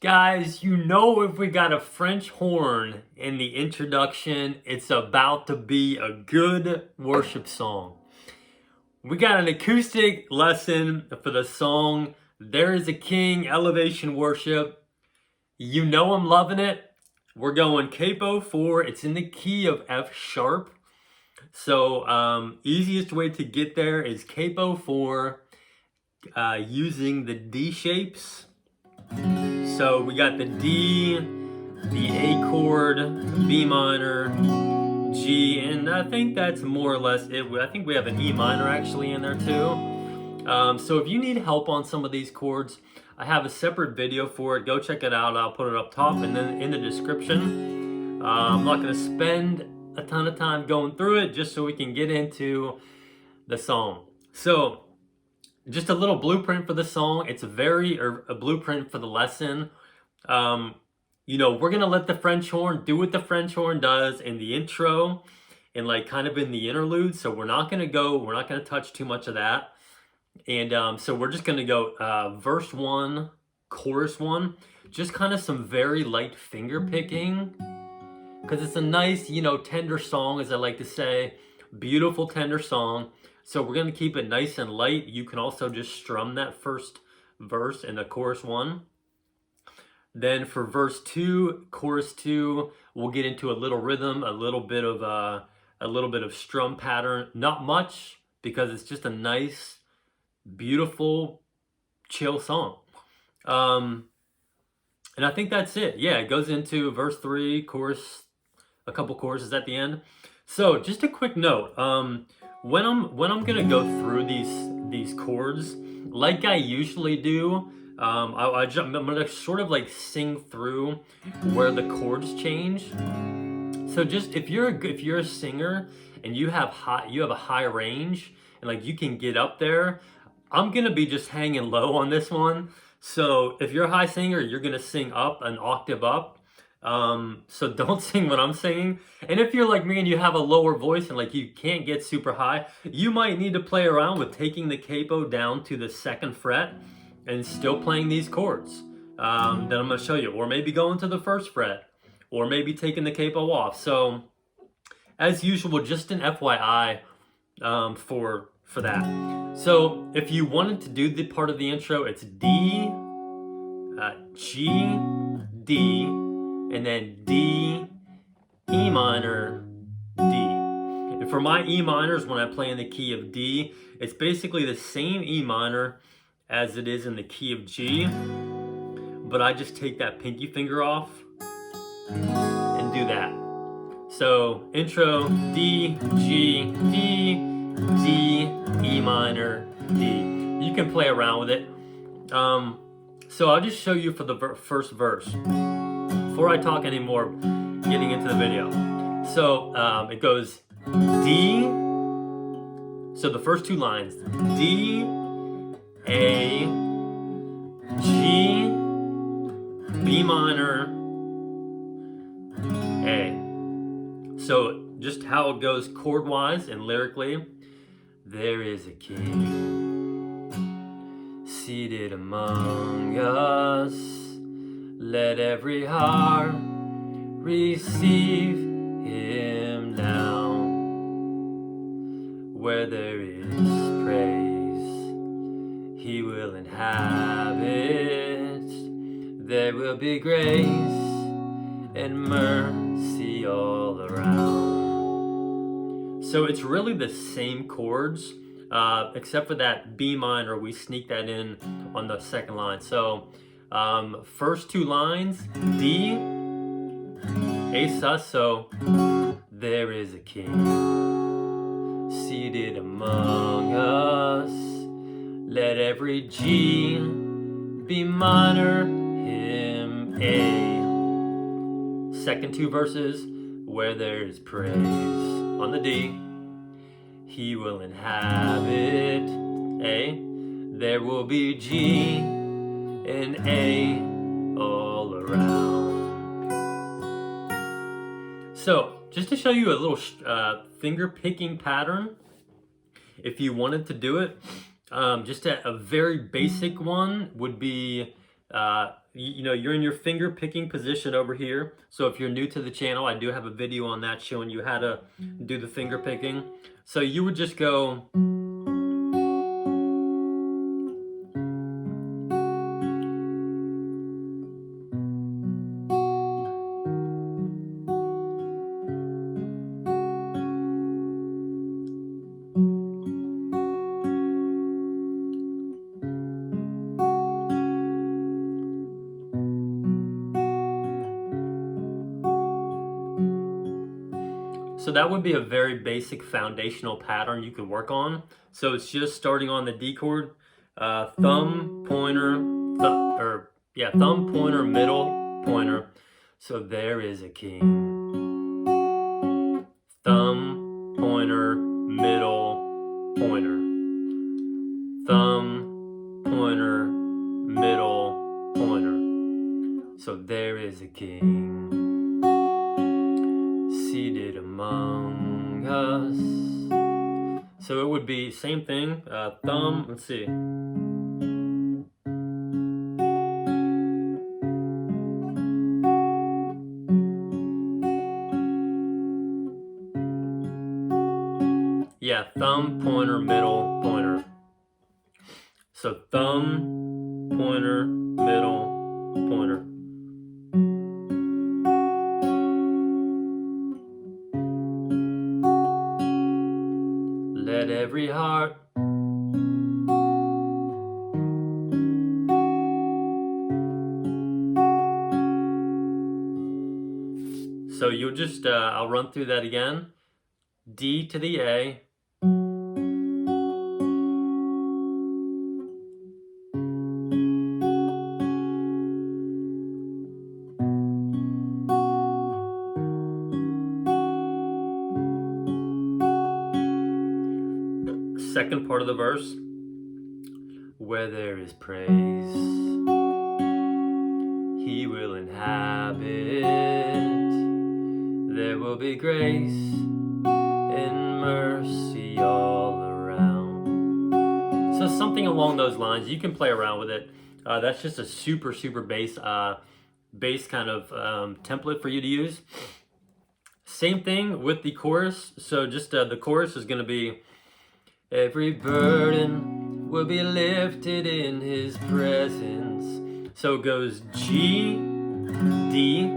Guys, you know if we got a French horn in the introduction, it's about to be a good worship song. We got an acoustic lesson for the song There Is a King, Elevation Worship. You know I'm loving it. We're going Capo 4. It's in the key of F sharp. So easiest way to get there is Capo 4 using the D shapes. So we got the D, the A chord, B minor, G, and I think that's more or less it. I think we have an E minor actually in there too. So if you need help on some of these chords, I have a separate video for it. Go check it out. I'll put it up top and then in the description. I'm not going to spend a ton of time going through it just so we can get into the song. So just a little blueprint for the song. It's a blueprint for the lesson. You know, we're gonna let the French horn do what the French horn does in the intro and like kind of in the interlude. So we're not gonna touch too much of that. And so we're just gonna go verse 1, chorus 1, just kind of some very light finger picking, because it's a nice, you know, tender song, as I like to say, beautiful tender song. So we're gonna keep it nice and light. You can also just strum that first verse in the chorus 1. Then for verse 2, chorus 2, we'll get into a little rhythm, a little bit of strum pattern. Not much, because it's just a nice, beautiful, chill song. And I think that's it. Yeah, it goes into verse 3, chorus, a couple choruses at the end. So just a quick note. When I'm gonna go through these chords, like I usually do, I'm gonna sort of like sing through where the chords change. So just if you're a singer and you have a high range and like you can get up there, I'm gonna be just hanging low on this one. So if you're a high singer, you're gonna sing up an octave up. So don't sing what I'm singing. And if you're like me and you have a lower voice and like you can't get super high, you might need to play around with taking the capo down to the 2nd fret and still playing these chords that I'm going to show you, or maybe going to the 1st fret, or maybe taking the capo off. So as usual, just an FYI for that. So if you wanted to do the part of the intro, it's D, G, D, and then D, E minor, D. And for my E minors, when I play in the key of D, it's basically the same E minor as it is in the key of G, but I just take that pinky finger off and do that. So intro, D, G, D, D, E minor, D. You can play around with it. So I'll just show you for the first verse. Before I talk anymore, getting into the video. So it goes D, so the first 2 lines, D, A, G, B minor, A. So just how it goes chord-wise and lyrically. There is a king seated among us. Let every heart receive him now. Where there is praise, he will inhabit. There will be grace and mercy all around. So it's really the same chords, except for that B minor. We sneak that in on the 2nd line. So first 2 lines, D, A sus, so there is a king seated among us. Let every G, B minor, him, A. Second 2 verses, where there is praise, on the D, he will inhabit, A. There will be G and A all around. So just to show you a little finger picking pattern, if you wanted to do it, just a very basic one would be you know, you're in your finger picking position over here. So if you're new to the channel, I do have a video on that showing you how to do the finger picking. So you would just go, so that would be a very basic foundational pattern you could work on. So it's just starting on the D chord, thumb, pointer, thumb, pointer, middle, pointer. So there is a king. Thumb, pointer, middle, pointer. Thumb, pointer, middle, pointer. So there is a king seated among us. So it would be same thing, thumb, let's see. Yeah, thumb, pointer, middle, pointer. So thumb, pointer, middle, pointer. Let every heart so you'll just I'll run through that again. D to the A. Second part of the verse. Where there is praise, He will inhabit. There will be grace and mercy all around. So something along those lines. You can play around with it. That's just a super bass kind of template for you to use. Same thing with the chorus. So just the chorus is going to be, every burden will be lifted in His presence. So it goes G, D,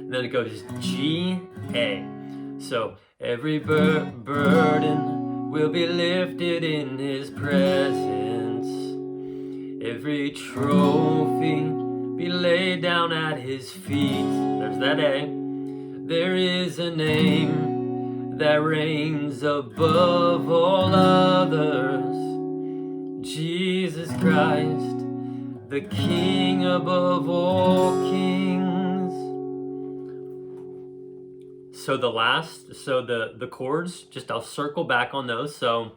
then it goes G, A. So every burden will be lifted in His presence. Every trophy be laid down at His feet. There's that A. There is a name that reigns above all others, Jesus Christ, the King above all kings. So the chords, just I'll circle back on those. So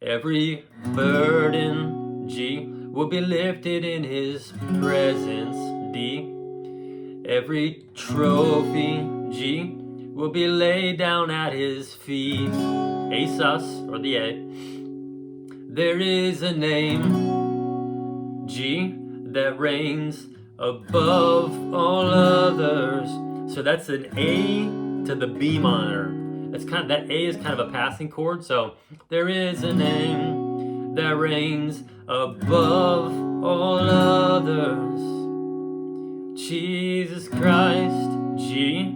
every burden, G, will be lifted in His presence, D. Every trophy, G, will be laid down at His feet, A sus, or the A. There is a name, G, that reigns above all others. So that's an A to the B minor. It's that A is kind of a passing chord. So there is a name that reigns above all others, Jesus Christ, G,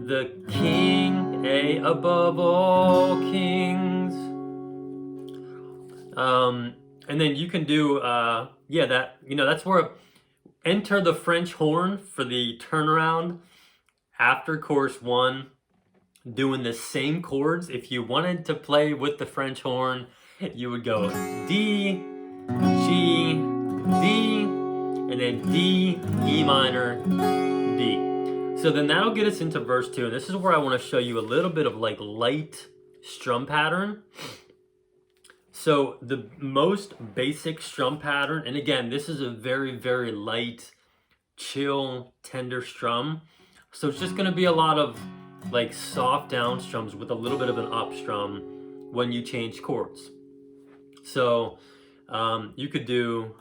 the King, A, above all kings. And then you can do, that's where enter the French horn for the turnaround after chorus 1, doing the same chords. If you wanted to play with the French horn, you would go D, G, D, and then D, E minor, D. So then that'll get us into verse 2. And this is where I want to show you a little bit of like light strum pattern. So the most basic strum pattern, and again, this is a very light, chill, tender strum. So it's just going to be a lot of like soft down strums with a little bit of an up strum when you change chords. So you could do,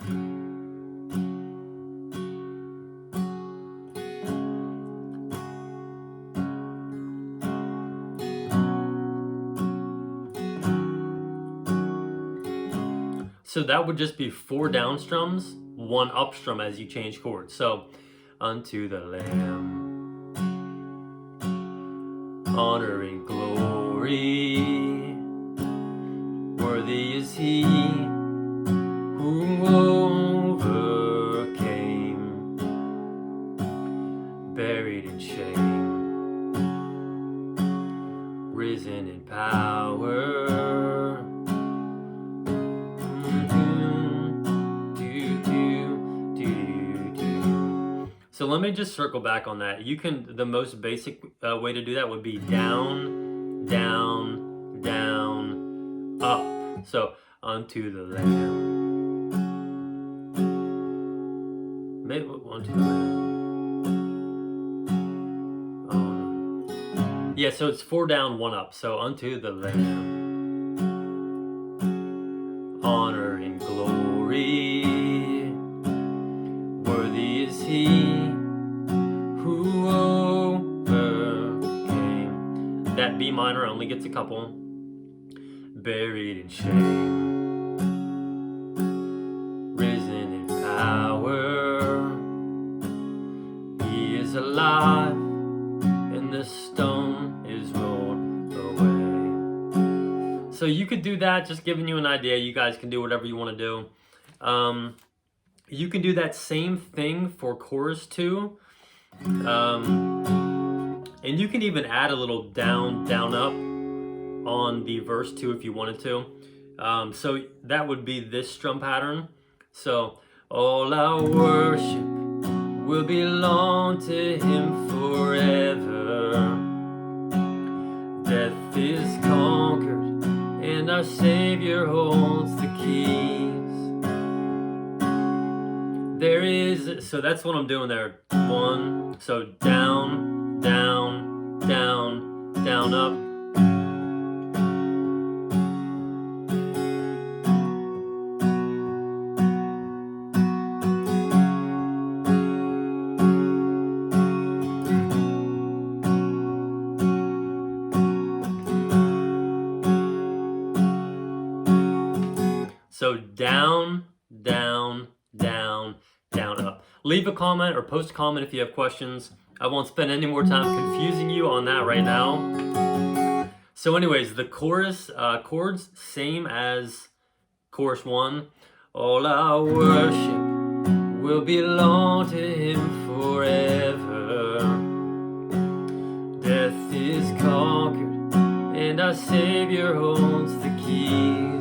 So that would just be 4 down strums, 1 up strum as you change chords. So unto the Lamb, honor and glory, worthy is he who overcame, buried in shame, risen in power. So let me just circle back on that. You can, the most basic way to do that would be down, down, down, up. So unto the Lamb. Maybe unto the Lamb. Yeah, so it's 4 down, 1 up. So unto the Lamb, honor and glory, worthy is he who overcame. That B minor only gets a couple. Buried in shame, risen in power, he is alive, and the stone is rolled away. So you could do that, just giving you an idea. You guys can do whatever you want to do. You can do that same thing for chorus 2. And you can even add a little down, down, up on the verse 2 if you wanted to. So that would be this strum pattern. So all our worship will belong to him forever. Death is conquered and our Savior holds the keys. There is, so that's what I'm doing there. 1, so down, down, down, down, up. So down, down, down, down, up. Leave a comment or post a comment if you have questions. I won't spend any more time confusing you on that right now. So anyways, the chorus chords, same as chorus 1. All our worship will belong to him forever. Death is conquered and our Savior holds the keys.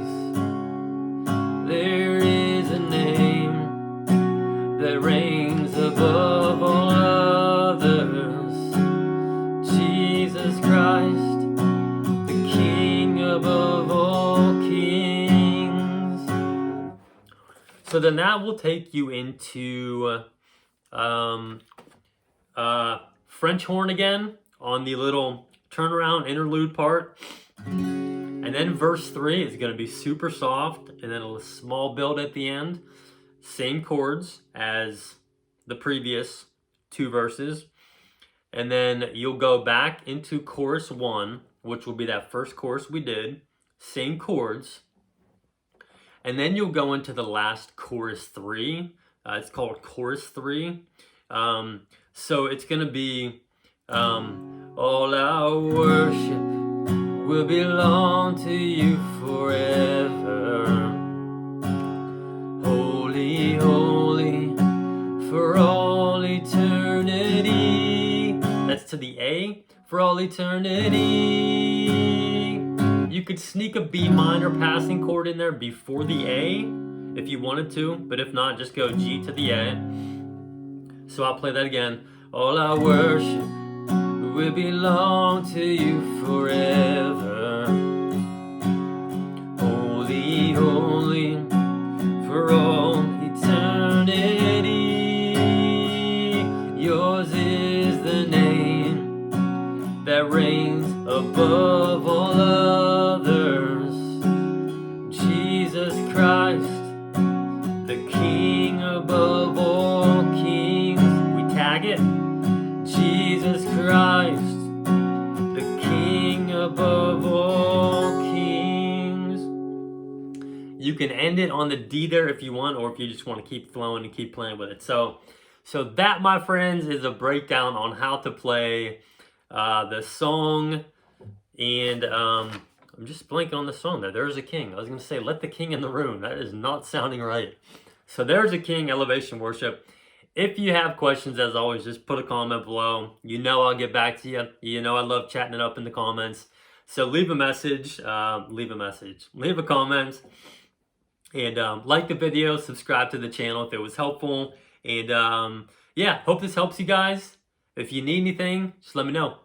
There is a name that reigns above all others, Jesus Christ, the King above all kings. So then that will take you into French horn again on the little turnaround interlude part. And then verse 3 is going to be super soft, and then a small build at the end. Same chords as the previous 2 verses. And then you'll go back into chorus 1, which will be that first chorus we did. Same chords. And then you'll go into the last chorus 3. It's called chorus 3. So it's going to be all our worship will belong to you forever. Holy, holy, for all eternity. That's to the A, for all eternity. You could sneak a B minor passing chord in there before the A if you wanted to, but if not, just go G to the A. So I'll play that again. All our worship will belong to you forever. Holy, holy, for all eternity. Yours is the name that reigns above all others, Jesus Christ, the King above all kings. We tag it. Jesus Christ, the King above all kings. You you can end it on the D there if you want, or if you just want to keep flowing and keep playing with it. So that, my friends, is a breakdown on how to play the song. And I'm just blanking on the song there. There's a king. I was going to say, let the king in the room. That is not sounding right. So there's a king, Elevation Worship. If you have questions, as always, just put a comment below. You know I'll get back to you. You know I love chatting it up in the comments. So leave a message. Leave a comment. And like the video, subscribe to the channel if it was helpful. And yeah, hope this helps you guys. If you need anything, just let me know.